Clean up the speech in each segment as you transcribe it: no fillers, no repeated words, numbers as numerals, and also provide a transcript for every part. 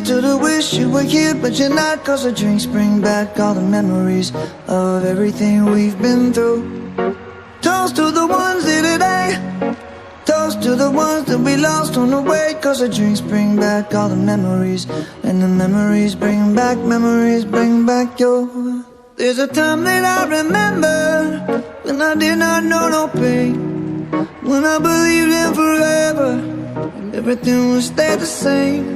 to the wish you were here, but you're not. Cause the drinks bring back all the memories of everything we've been through. Toast to the ones here today. Toast to the ones that we lost on the way. Cause the drinks bring back all the memories, and the memories bring back your. There's a time that I remember when I did not know no pain, when I believed in forever and everything would stay the same.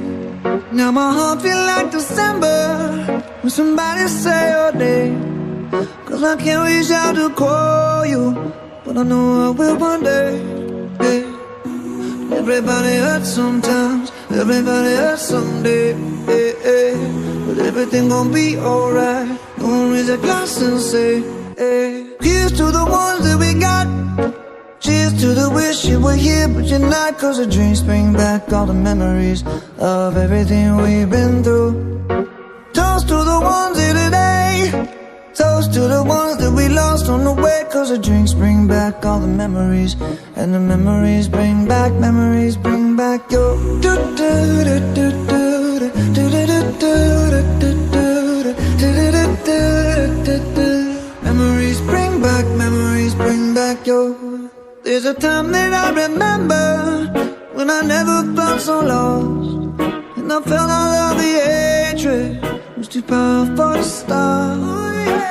Now my heart feel like December when somebody say your name. Cause I can't reach out to call you, but I know I will one day. Yeah. Everybody hurts sometimes, everybody hurts someday. Yeah, yeah. But everything gon' be alright. Gonna raise a glass and say, hey. Here's to the ones that we got. Cheers to the wish you were here, but you're not. Cause the drinks bring back all the memories of everything we've been through. Toast to the ones here today. Toast to the ones that we lost on the way. Cause the drinks bring back all the memories, and the memories bring back your. Memories bring back your. There's a time that I remember when I never felt so lost, and I felt all of the hatred was too powerful to stop.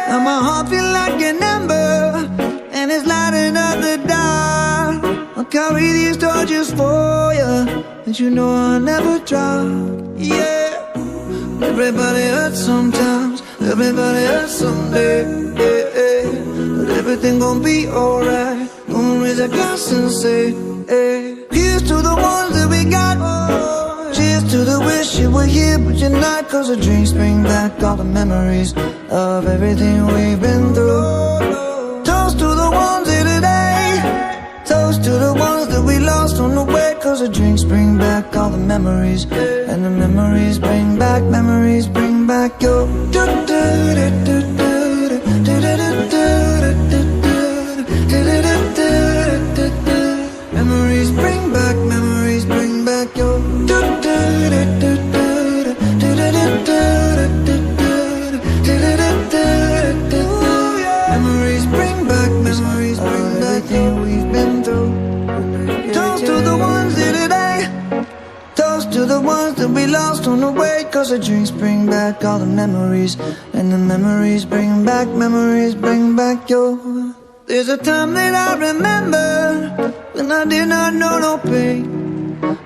Now my heart feel like an ember, and it's lighting up the dark. I'll carry these torches for you, and you know I'll never drop. Yeah. Everybody hurts sometimes, everybody hurts someday. Yeah, yeah. But everything gon' be alright. Gonna raise a glass and say, hey. Here's to the ones that we got. Cheers to the wish you were here, but you're not. Cause the drinks bring back all the memories of everything we've been through. Toast to the ones here today. Toast to the ones that we lost on the way. Cause the drinks bring back all the memories, and the memories bring back your. Memories bring back your. Memories bring back everything we've been through. Toast to the ones here today. Toast to the ones that we lost on the way. Cause the drinks bring back all the memories, and the memories bring back your. There's a time that I remember when I did not know no pain,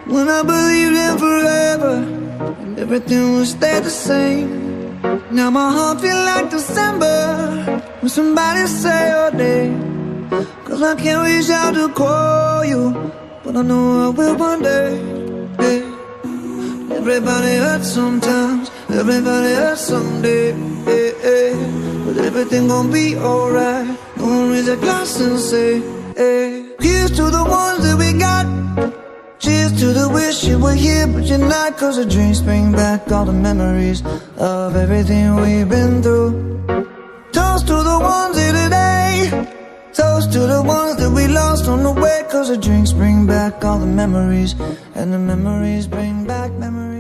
when I believed in forever and everything would stay the same. Now my heart feel like December when somebody say your name. Cause I can't reach out to call you, but I know I will one day. Yeah. Everybody hurts sometimes, everybody hurts someday. Yeah, yeah. But everything gon' be alright. Gonna raise a glass and say, hey. Here's to the ones that we got. Cheers to the wish you were here, but you're not. Cause the drinks bring back all the memories of everything we've been through. Toast to the ones here today. Toast to the ones that we lost on the way. Cause the drinks bring back all the memories, and the memories bring back memories.